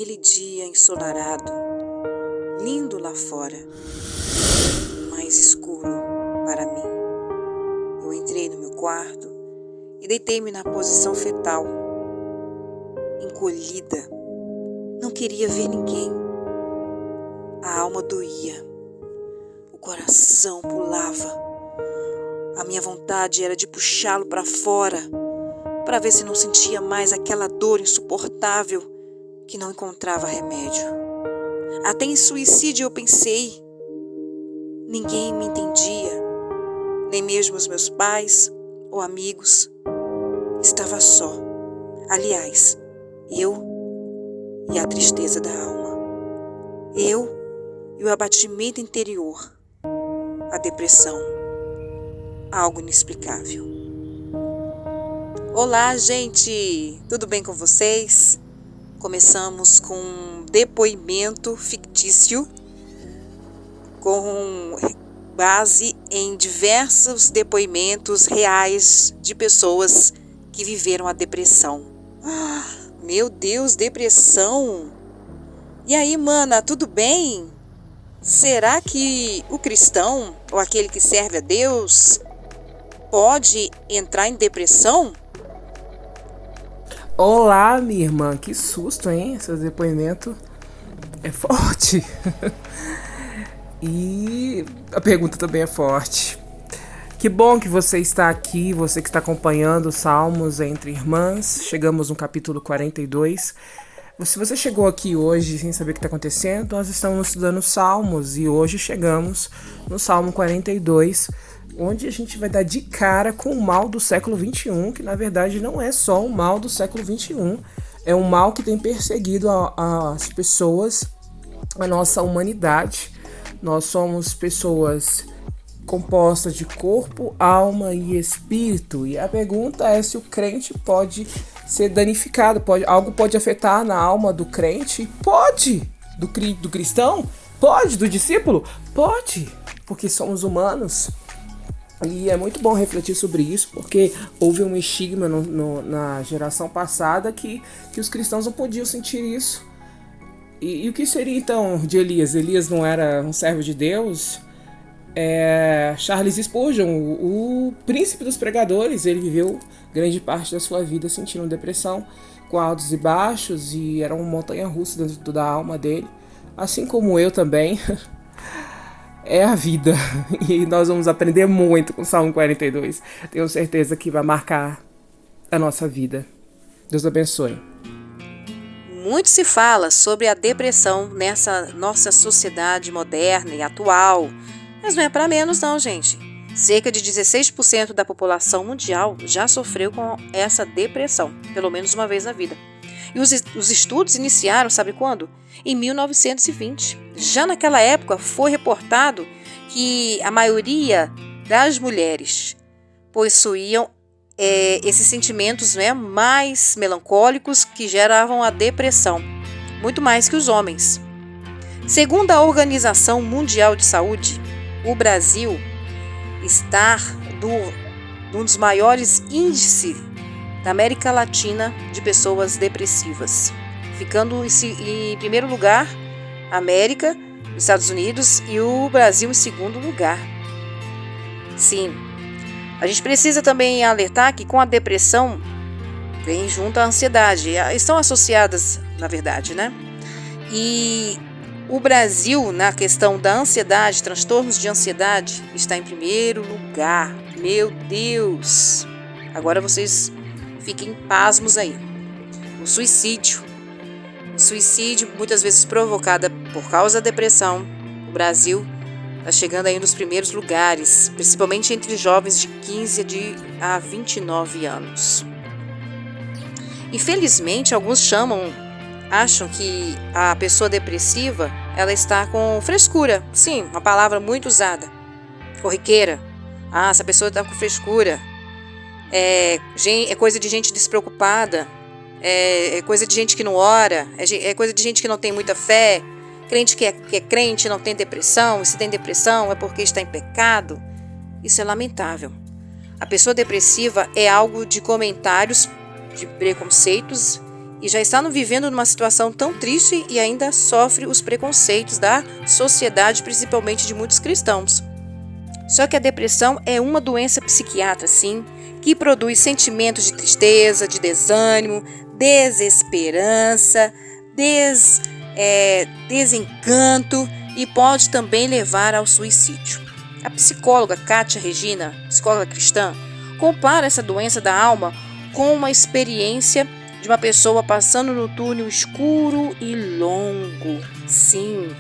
Naquele dia ensolarado, lindo lá fora, mais escuro para mim, eu entrei no meu quarto e deitei-me na posição fetal, encolhida. Não queria ver ninguém. A alma doía, o coração pulava. A minha vontade era de puxá-lo para fora, para ver se não sentia mais aquela dor insuportável que não encontrava remédio. Até em suicídio eu pensei. Ninguém me entendia, nem mesmo os meus pais ou amigos. Estava só. Aliás, eu e a tristeza da alma. Eu e o abatimento interior. A depressão. Algo inexplicável. Olá, gente! Tudo bem com vocês? Começamos com um depoimento fictício com base em diversos depoimentos reais de pessoas que viveram a depressão. Meu Deus, depressão! E aí, mana, tudo bem? Será que o cristão, ou aquele que serve a Deus, pode entrar em depressão? Olá, minha irmã, que susto, hein? Esse depoimento é forte. E a pergunta também é forte. Que bom que você está aqui, você que está acompanhando os Salmos entre Irmãs. Chegamos no capítulo 42. Se você chegou aqui hoje sem saber o que está acontecendo, nós estamos estudando Salmos e hoje chegamos no Salmo 42, onde a gente vai dar de cara com o mal do século XXI, que na verdade não é só um mal do século XXI, é um mal que tem perseguido as pessoas, a nossa humanidade. Nós somos pessoas compostas de corpo, alma e espírito, e a pergunta é se o crente pode ser danificado, algo pode afetar na alma do crente? Pode! Do cristão? Pode! Do discípulo? Pode! Porque somos humanos. E é muito bom refletir sobre isso, porque houve um estigma na geração passada que os cristãos não podiam sentir isso. E o que seria então de Elias? Elias não era um servo de Deus? Charles Spurgeon, o príncipe dos pregadores, ele viveu grande parte da sua vida sentindo depressão, com altos e baixos, e era uma montanha-russa dentro da alma dele, assim como eu também. É a vida, e nós vamos aprender muito com o Salmo 42. Tenho certeza que vai marcar a nossa vida. Deus abençoe. Muito se fala sobre a depressão nessa nossa sociedade moderna e atual, mas não é para menos não, gente. Cerca de 16% da população mundial já sofreu com essa depressão, pelo menos uma vez na vida. E os estudos iniciaram, sabe quando? Em 1920. Já naquela época foi reportado que a maioria das mulheres possuíam esses sentimentos, mais melancólicos que geravam a depressão, muito mais que os homens. Segundo a Organização Mundial de Saúde, o Brasil está num dos maiores índices da América Latina de pessoas depressivas, ficando em primeiro lugar a América, os Estados Unidos, e o Brasil em segundo lugar. Sim, a gente precisa também alertar que com a depressão vem junto a ansiedade, estão associadas na verdade, E o Brasil, na questão da ansiedade, transtornos de ansiedade, está em primeiro lugar. Meu Deus! Agora vocês fiquem pasmos aí. O suicídio. Muitas vezes provocado por causa da depressão. O Brasil está chegando aí nos primeiros lugares, principalmente entre jovens de 15 a 29 anos. Infelizmente, alguns acham que a pessoa depressiva ela está com frescura. Sim, uma palavra muito usada. Corriqueira. Essa pessoa está com frescura. É coisa de gente despreocupada, é coisa de gente que não ora, é coisa de gente que não tem muita fé, crente que é crente não tem depressão, e se tem depressão é porque está em pecado. Isso é lamentável. A pessoa depressiva é algo de comentários, de preconceitos e já está vivendo numa situação tão triste e ainda sofre os preconceitos da sociedade, principalmente de muitos cristãos. Só que a depressão é uma doença psiquiátrica, sim, que produz sentimentos de tristeza, de desânimo, desesperança, desencanto e pode também levar ao suicídio. A psicóloga Kátia Regina, psicóloga cristã, compara essa doença da alma com uma experiência de uma pessoa passando no túnel escuro e longo. Sim.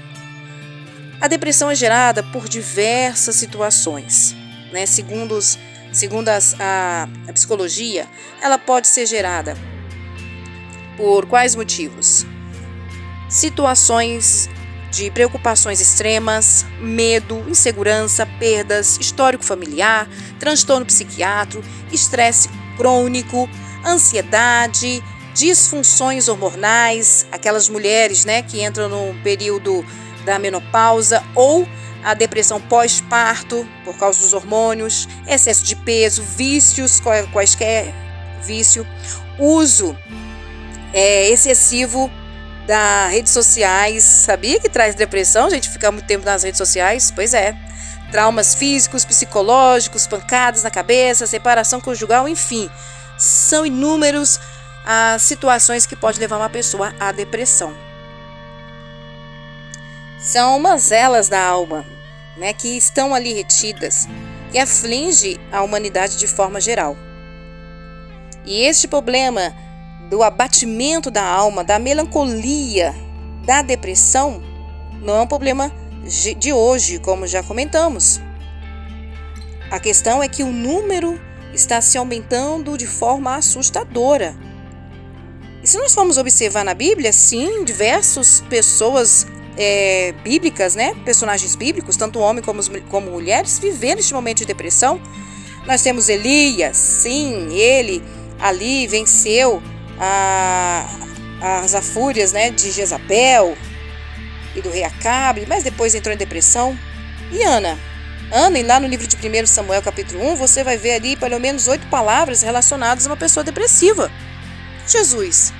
A depressão é gerada por diversas situações, né? Segundo a psicologia, ela pode ser gerada por quais motivos? Situações de preocupações extremas, medo, insegurança, perdas, histórico familiar, transtorno psiquiátrico, estresse crônico, ansiedade, disfunções hormonais, aquelas mulheres, né, que entram no período da menopausa, ou a depressão pós-parto por causa dos hormônios, excesso de peso, vícios, quaisquer vício, uso excessivo das redes sociais. Sabia que traz depressão, gente, ficar muito tempo nas redes sociais? Pois é. Traumas físicos, psicológicos, pancadas na cabeça, separação conjugal, enfim. São inúmeras as situações que podem levar uma pessoa à depressão. São mazelas da alma, né, que estão ali retidas e aflige a humanidade de forma geral. E este problema do abatimento da alma, da melancolia, da depressão, não é um problema de hoje, como já comentamos. A questão é que o número está se aumentando de forma assustadora. E se nós formos observar na Bíblia, sim, diversas pessoas bíblicas, né, personagens bíblicos, tanto homens como mulheres, viveram este momento de depressão. Nós temos Elias, sim, ele ali venceu as fúrias, né, de Jezabel e do rei Acabe, mas depois entrou em depressão. E Ana, e lá no livro de 1 Samuel capítulo 1, você vai ver ali pelo menos 8 palavras relacionadas a uma pessoa depressiva. Jesus.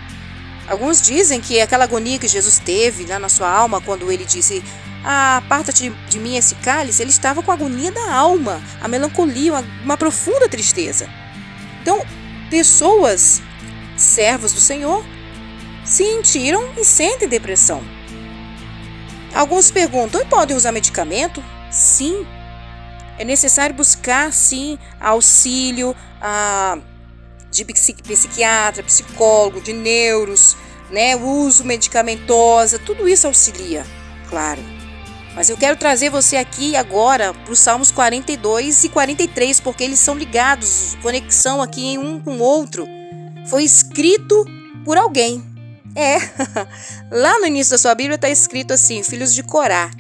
Alguns dizem que aquela agonia que Jesus teve lá na sua alma, quando ele disse: aparta-te de mim esse cálice, ele estava com a agonia da alma, a melancolia, uma profunda tristeza. Então, pessoas, servos do Senhor, sentiram e sentem depressão. Alguns perguntam: e podem usar medicamento? Sim. É necessário buscar, sim, auxílio de psiquiatra, psicólogo, de neuros, né, uso medicamentosa, tudo isso auxilia, claro. Mas eu quero trazer você aqui agora para os Salmos 42 e 43, porque eles são ligados, conexão aqui em um com o outro. Foi escrito por alguém. Lá no início da sua Bíblia está escrito assim: filhos de Corá.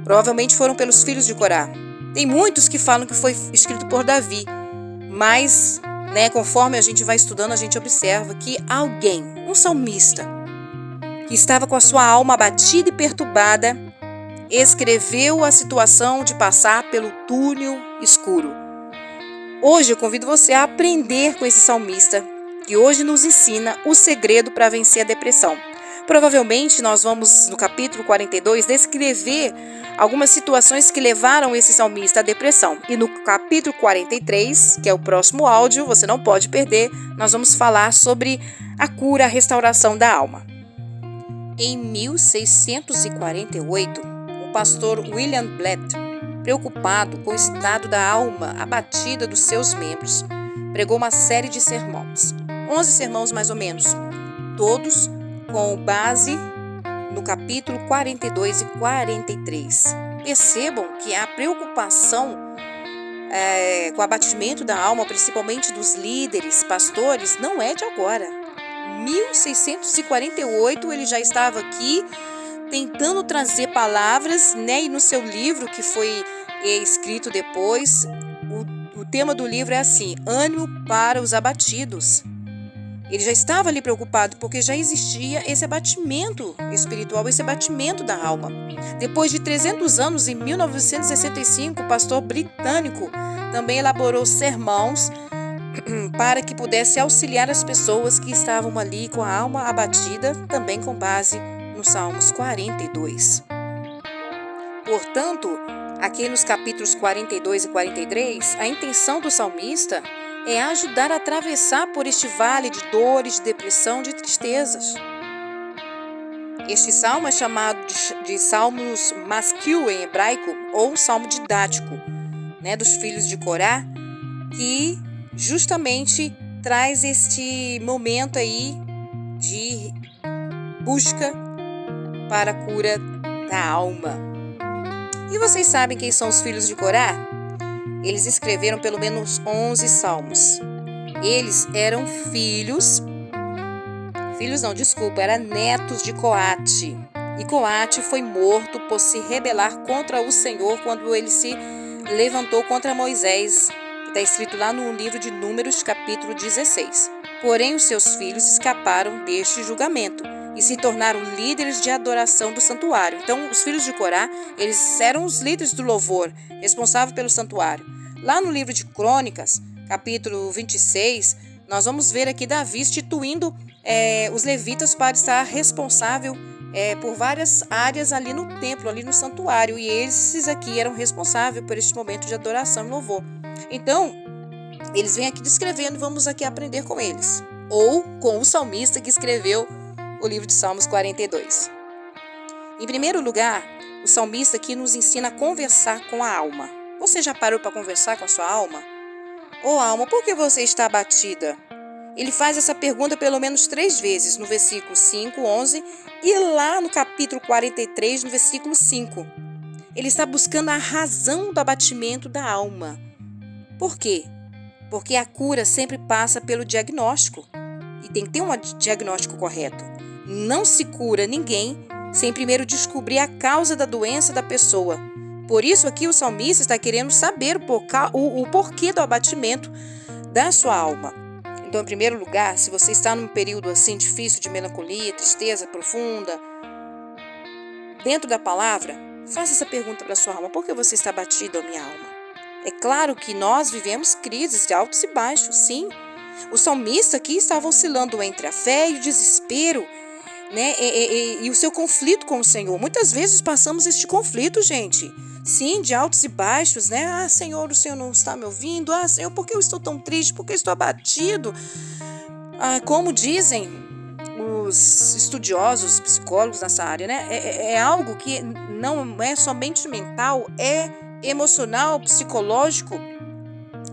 Provavelmente foram pelos filhos de Corá. Tem muitos que falam que foi escrito por Davi, mas, né, conforme a gente vai estudando, a gente observa que alguém, um salmista, que estava com a sua alma abatida e perturbada, escreveu a situação de passar pelo túnel escuro. Hoje eu convido você a aprender com esse salmista, que hoje nos ensina o segredo para vencer a depressão. Provavelmente nós vamos, no capítulo 42, descrever algumas situações que levaram esse salmista à depressão. E no capítulo 43, que é o próximo áudio, você não pode perder, nós vamos falar sobre a cura, a restauração da alma. Em 1648, o pastor William Blatt, preocupado com o estado da alma abatida dos seus membros, pregou uma série de sermões, 11 sermões mais ou menos, todos com base no capítulo 42 e 43. Percebam que a preocupação com o abatimento da alma, principalmente dos líderes, pastores, não é de agora. 1648 ele já estava aqui tentando trazer palavras, né? E no seu livro, que foi escrito depois, o tema do livro é assim: ânimo para os abatidos. Ele já estava ali preocupado porque já existia esse abatimento espiritual, esse abatimento da alma. Depois de 300 anos, em 1965, o pastor britânico também elaborou sermões para que pudesse auxiliar as pessoas que estavam ali com a alma abatida, também com base no Salmos 42. Portanto, aqui nos capítulos 42 e 43, a intenção do salmista é ajudar a atravessar por este vale de dores, de depressão, de tristezas. Este salmo é chamado de Salmos Maskil em hebraico, ou Salmo didático, dos filhos de Corá, que justamente traz este momento aí de busca para a cura da alma. E vocês sabem quem são os filhos de Corá? Eles escreveram pelo menos 11 salmos. Eles eram eram netos de Coate. E Coate foi morto por se rebelar contra o Senhor quando ele se levantou contra Moisés, que está escrito lá no livro de Números, capítulo 16. Porém, os seus filhos escaparam deste julgamento e se tornaram líderes de adoração do santuário. Então, os filhos de Corá, eles eram os líderes do louvor, responsáveis pelo santuário. Lá no livro de Crônicas, capítulo 26, nós vamos ver aqui Davi instituindo os levitas para estar responsável por várias áreas ali no templo, ali no santuário. E esses aqui eram responsáveis por este momento de adoração e louvor. Então, eles vêm aqui descrevendo, vamos aqui aprender com eles. Ou com o salmista que escreveu o livro de Salmos 42. Em primeiro lugar, o salmista aqui nos ensina a conversar com a alma. Você já parou para conversar com a sua alma? Ô alma, por que você está abatida? Ele faz essa pergunta pelo menos 3 vezes, no versículo 5, 11 e lá no capítulo 43, no versículo 5. Ele está buscando a razão do abatimento da alma. Por quê? Porque a cura sempre passa pelo diagnóstico. E tem que ter um diagnóstico correto. Não se cura ninguém sem primeiro descobrir a causa da doença da pessoa. Por isso aqui o salmista está querendo saber o porquê do abatimento da sua alma. Então, em primeiro lugar, se você está num período assim difícil de melancolia, tristeza profunda, dentro da palavra, faça essa pergunta para a sua alma: por que você está abatido, minha alma? É claro que nós vivemos crises de altos e baixos, sim. O salmista aqui estava oscilando entre a fé e o desespero, e o seu conflito com o Senhor. Muitas vezes passamos este conflito, gente. Sim, de altos e baixos, Senhor, o Senhor não está me ouvindo. Senhor, por que eu estou tão triste? Por que eu estou abatido? Como dizem os estudiosos, psicólogos nessa área, é algo que não é somente mental, é emocional, psicológico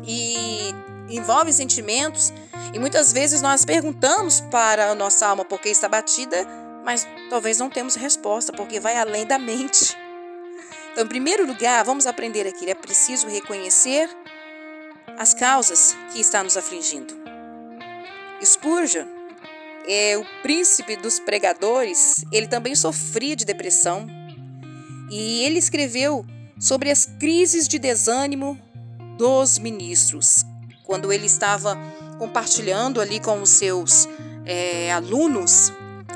e envolve sentimentos. E muitas vezes nós perguntamos para a nossa alma por que está abatida, mas talvez não temos resposta, porque vai além da mente. Então, em primeiro lugar, vamos aprender aqui, é preciso reconhecer as causas que estão nos afligindo. Spurgeon, o príncipe dos pregadores, ele também sofria de depressão e ele escreveu sobre as crises de desânimo dos ministros, quando ele estava compartilhando ali com os seus alunos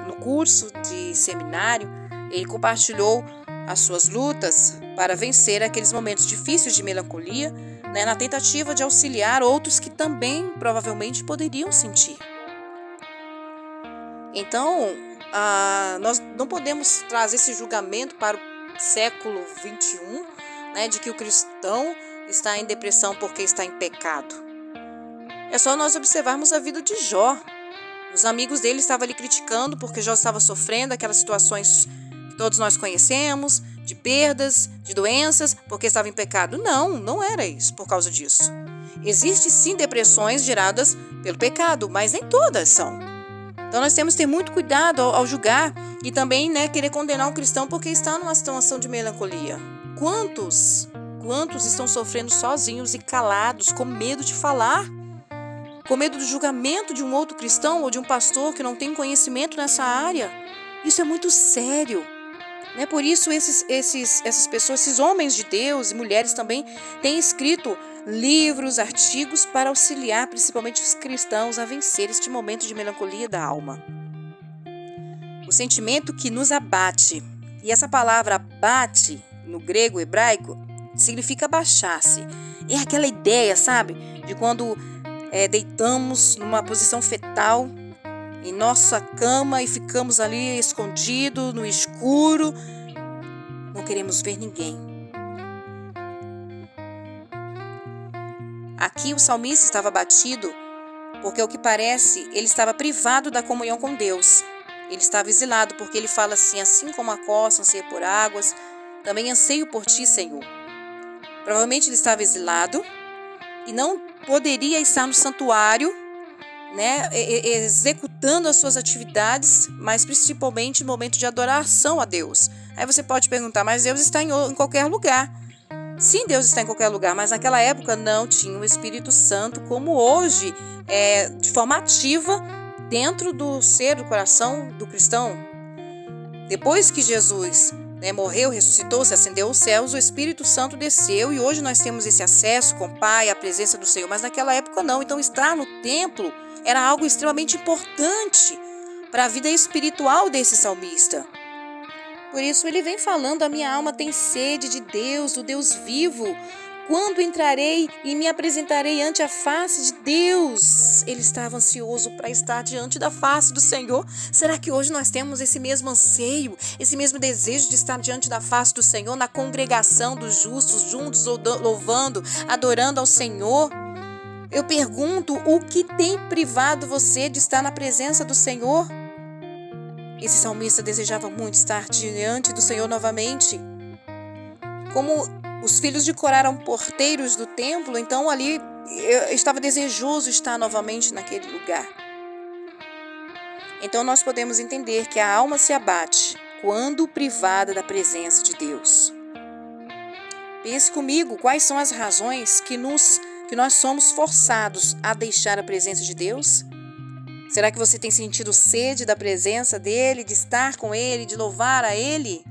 no curso de seminário. Ele compartilhou as suas lutas para vencer aqueles momentos difíceis de melancolia, na tentativa de auxiliar outros que também provavelmente poderiam sentir. Então, nós não podemos trazer esse julgamento para o século XXI, de que o cristão está em depressão porque está em pecado. É só nós observarmos a vida de Jó. Os amigos dele estavam ali criticando porque Jó estava sofrendo aquelas situações que todos nós conhecemos, de perdas, de doenças, porque estava em pecado. Não era isso por causa disso. Existem sim depressões geradas pelo pecado, mas nem todas são. Então nós temos que ter muito cuidado ao julgar e também querer condenar um cristão porque está numa situação de melancolia. Quantos estão sofrendo sozinhos e calados, com medo de falar? Com medo do julgamento de um outro cristão ou de um pastor que não tem conhecimento nessa área? Isso é muito sério. Por isso essas pessoas, esses homens de Deus e mulheres também têm escrito livros, artigos para auxiliar principalmente os cristãos a vencer este momento de melancolia da alma. O sentimento que nos abate, e essa palavra abate no grego hebraico significa abaixar-se. É aquela ideia, sabe, de quando deitamos numa posição fetal em nossa cama e ficamos ali escondidos no escuro. Não queremos ver ninguém. Aqui o salmista estava abatido porque, ao que parece, ele estava privado da comunhão com Deus. Ele estava exilado porque ele fala assim como a costa anseia por águas, também anseio por ti, Senhor. Provavelmente ele estava exilado e não poderia estar no santuário, executando as suas atividades, mas principalmente no momento de adoração a Deus. Aí você pode perguntar, mas Deus está em qualquer lugar. Sim, Deus está em qualquer lugar, mas naquela época não tinha o Espírito Santo como hoje, de forma ativa dentro do ser, do coração do cristão. Depois que Jesus morreu, ressuscitou, se ascendeu aos céus, o Espírito Santo desceu e hoje nós temos esse acesso com o Pai, a presença do Senhor, mas naquela época não. Então estar no templo era algo extremamente importante para a vida espiritual desse salmista. Por isso ele vem falando, a minha alma tem sede de Deus, do Deus vivo. Quando entrarei e me apresentarei ante a face de Deus? Ele estava ansioso para estar diante da face do Senhor. Será que hoje nós temos esse mesmo anseio, esse mesmo desejo de estar diante da face do Senhor, na congregação dos justos, juntos, louvando, adorando ao Senhor? Eu pergunto, o que tem privado você de estar na presença do Senhor? Esse salmista desejava muito estar diante do Senhor novamente. Como os filhos de Corá eram porteiros do templo, então ali eu estava desejoso estar novamente naquele lugar. Então nós podemos entender que a alma se abate quando privada da presença de Deus. Pense comigo, quais são as razões que nós somos forçados a deixar a presença de Deus? Será que você tem sentido sede da presença dele, de estar com ele, de louvar a ele?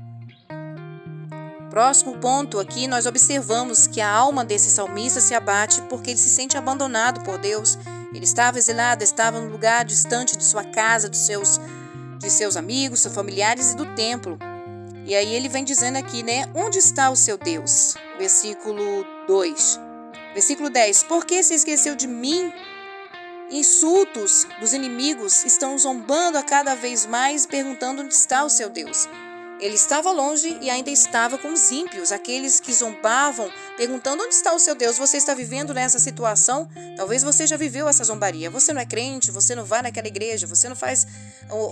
Próximo ponto aqui, nós observamos que a alma desse salmista se abate porque ele se sente abandonado por Deus. Ele estava exilado, estava num lugar distante de sua casa, de seus amigos, seus familiares e do templo. E aí ele vem dizendo aqui, onde está o seu Deus? Versículo 2. Versículo 10. Por que se esqueceu de mim? Insultos dos inimigos estão zombando a cada vez mais, perguntando onde está o seu Deus. Ele estava longe e ainda estava com os ímpios, aqueles que zombavam, perguntando onde está o seu Deus. Você está vivendo nessa situação? Talvez você já viveu essa zombaria. Você não é crente, você não vai naquela igreja, você não faz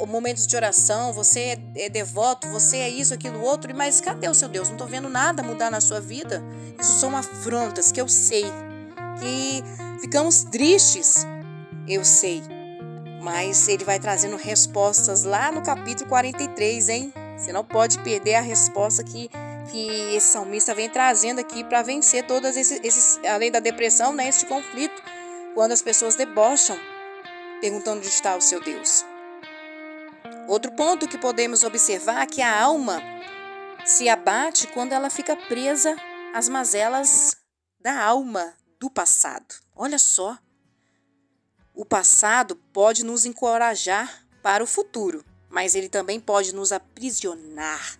momentos de oração, você é devoto, você é isso, aquilo, outro, mas cadê o seu Deus? Não estou vendo nada mudar na sua vida. Isso são afrontas que eu sei, que ficamos tristes. Eu sei, mas ele vai trazendo respostas lá no capítulo 43, hein? Você não pode perder a resposta que esse salmista vem trazendo aqui para vencer todos esses, além da depressão, este conflito, quando as pessoas debocham, perguntando onde está o seu Deus. Outro ponto que podemos observar é que a alma se abate quando ela fica presa às mazelas da alma do passado. Olha só. O passado pode nos encorajar para o futuro, mas ele também pode nos aprisionar.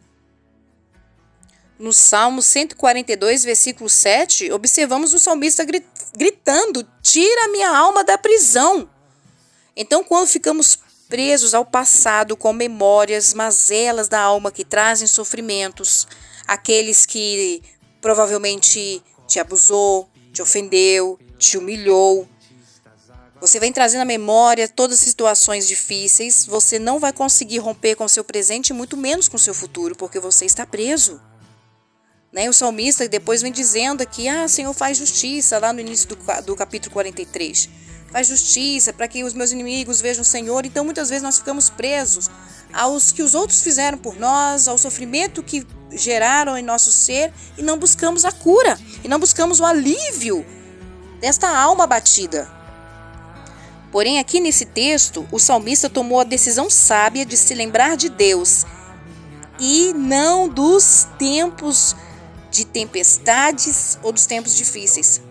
No Salmo 142, versículo 7, observamos o salmista gritando, tira minha alma da prisão. Então, quando ficamos presos ao passado com memórias, mazelas da alma que trazem sofrimentos, aqueles que provavelmente te abusou, te ofendeu, te humilhou, você vem trazendo à memória todas as situações difíceis, você não vai conseguir romper com o seu presente, muito menos com o seu futuro, porque você está preso. O salmista depois vem dizendo aqui, Senhor, faz justiça, lá no início do capítulo 43. Faz justiça para que os meus inimigos vejam o Senhor. Então, muitas vezes nós ficamos presos aos que os outros fizeram por nós, ao sofrimento que geraram em nosso ser, e não buscamos a cura, e não buscamos o alívio desta alma abatida. Porém, aqui nesse texto, o salmista tomou a decisão sábia de se lembrar de Deus e não dos tempos de tempestades ou dos tempos difíceis.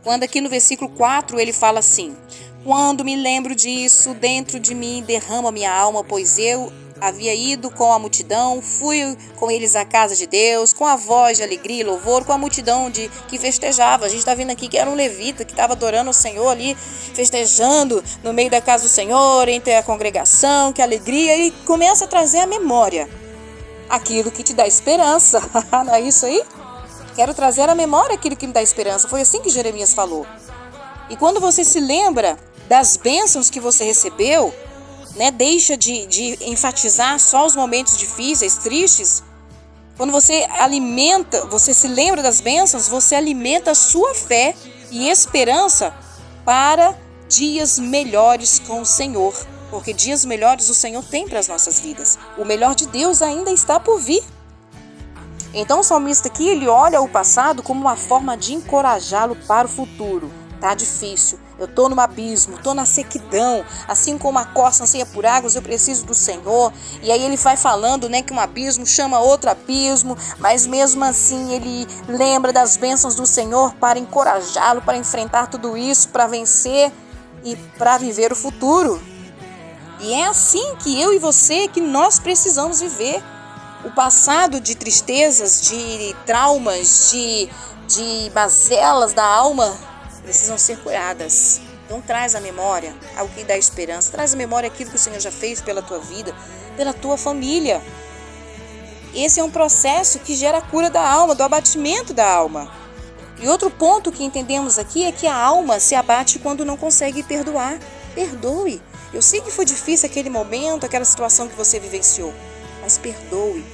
Quando aqui no versículo 4 ele fala assim, quando me lembro disso, dentro de mim derrama minha alma, pois eu havia ido com a multidão, fui com eles à casa de Deus, com a voz de alegria e louvor, com a multidão que festejava. A gente está vendo aqui que era um levita que estava adorando o Senhor ali, festejando no meio da casa do Senhor, entre a congregação, que alegria, e começa a trazer à memória aquilo que te dá esperança. Não é isso aí? Quero trazer à memória aquilo que me dá esperança. Foi assim que Jeremias falou. E quando você se lembra das bênçãos que você recebeu, deixa de enfatizar só os momentos difíceis, tristes. Quando você se lembra das bênçãos, você alimenta a sua fé e esperança para dias melhores com o Senhor. Porque dias melhores o Senhor tem para as nossas vidas. O melhor de Deus ainda está por vir. Então o salmista aqui, ele olha o passado como uma forma de encorajá-lo para o futuro. Tá difícil, eu tô no abismo, tô na sequidão, assim como a corça anseia por águas, eu preciso do Senhor. E aí ele vai falando, que um abismo chama outro abismo, mas mesmo assim ele lembra das bênçãos do Senhor para encorajá-lo, para enfrentar tudo isso, para vencer e para viver o futuro. E é assim que eu e você, que nós precisamos viver. O passado de tristezas, de traumas, de mazelas da alma precisam ser curadas. Então traz à memória algo que dá esperança. Traz à memória aquilo que o Senhor já fez pela tua vida, pela tua família. Esse é um processo que gera a cura da alma, do abatimento da alma. E outro ponto que entendemos aqui é que a alma se abate quando não consegue perdoar. Perdoe. Eu sei que foi difícil aquele momento, aquela situação que você vivenciou, mas perdoe.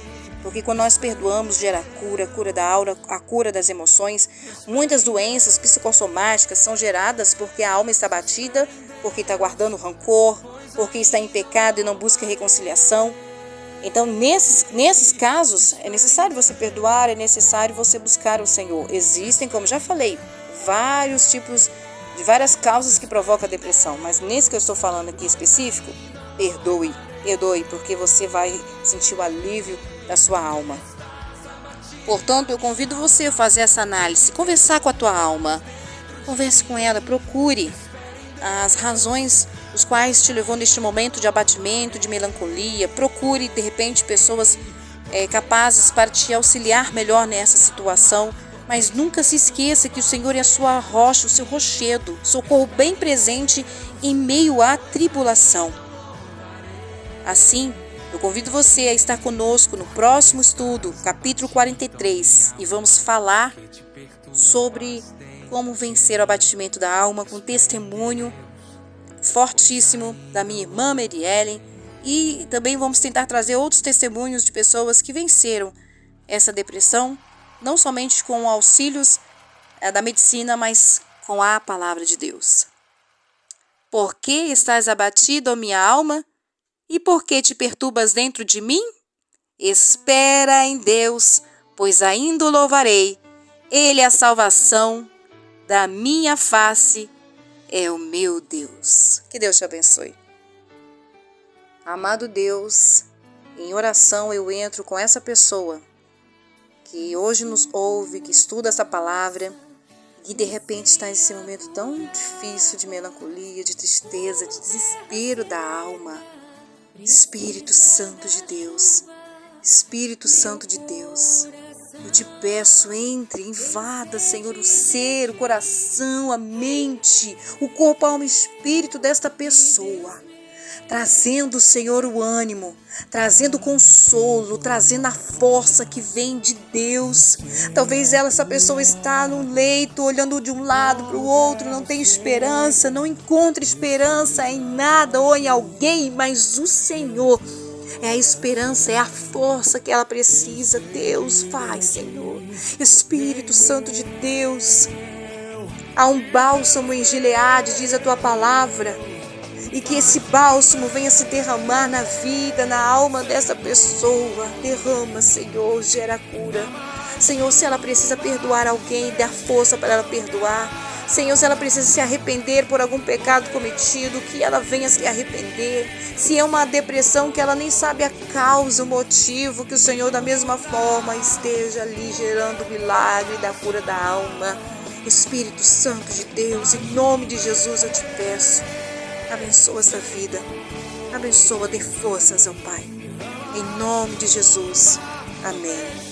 Porque quando nós perdoamos, gera a cura da alma, a cura das emoções. Muitas doenças psicossomáticas são geradas porque a alma está abatida, porque está guardando rancor, porque está em pecado e não busca reconciliação. Então, nesses casos, é necessário você perdoar, é necessário você buscar o Senhor. Existem, como já falei, vários tipos de várias causas que provocam a depressão. Mas nesse que eu estou falando aqui específico, perdoe, porque você vai sentir o alívio da sua alma. Portanto, eu convido você a fazer essa análise, conversar com a tua alma. Converse com ela, procure as razões os quais te levou neste momento de abatimento, de melancolia. Procure, de repente, pessoas capazes para te auxiliar melhor nessa situação. Mas nunca se esqueça que o Senhor é a sua rocha, o seu rochedo, socorro bem presente em meio à tribulação. Assim, eu convido você a estar conosco no próximo estudo, capítulo 43, e vamos falar sobre como vencer o abatimento da alma com testemunho fortíssimo da minha irmã Mariellen, e também vamos tentar trazer outros testemunhos de pessoas que venceram essa depressão, não somente com auxílios da medicina, mas com a palavra de Deus. Por que estás abatido, ó minha alma? E por que te perturbas dentro de mim? Espera em Deus, pois ainda o louvarei. Ele é a salvação da minha face, é o meu Deus. Que Deus te abençoe. Amado Deus, em oração eu entro com essa pessoa que hoje nos ouve, que estuda essa palavra, e de repente está nesse momento tão difícil de melancolia, de tristeza, de desespero da alma. Espírito Santo de Deus, Espírito Santo de Deus, eu te peço, entre, invada, Senhor, o ser, o coração, a mente, o corpo, a alma e espírito desta pessoa, trazendo, Senhor, o ânimo, trazendo consolo, trazendo a força que vem de Deus. Talvez essa pessoa está no leito, olhando de um lado para o outro, não tem esperança, não encontra esperança em nada ou em alguém, mas o Senhor é a esperança, é a força que ela precisa. Deus, faz, Senhor. Espírito Santo de Deus, há um bálsamo em Gileade, diz a tua palavra, e que esse bálsamo venha se derramar na vida, na alma dessa pessoa. Derrama, Senhor, gera cura. Senhor, se ela precisa perdoar alguém, dê a força para ela perdoar. Senhor, se ela precisa se arrepender por algum pecado cometido, que ela venha se arrepender. Se é uma depressão que ela nem sabe a causa, o motivo, que o Senhor da mesma forma esteja ali gerando o milagre da cura da alma. Espírito Santo de Deus, em nome de Jesus eu te peço, abençoa essa vida, abençoa, dê forças ao Pai. Em nome de Jesus. Amém.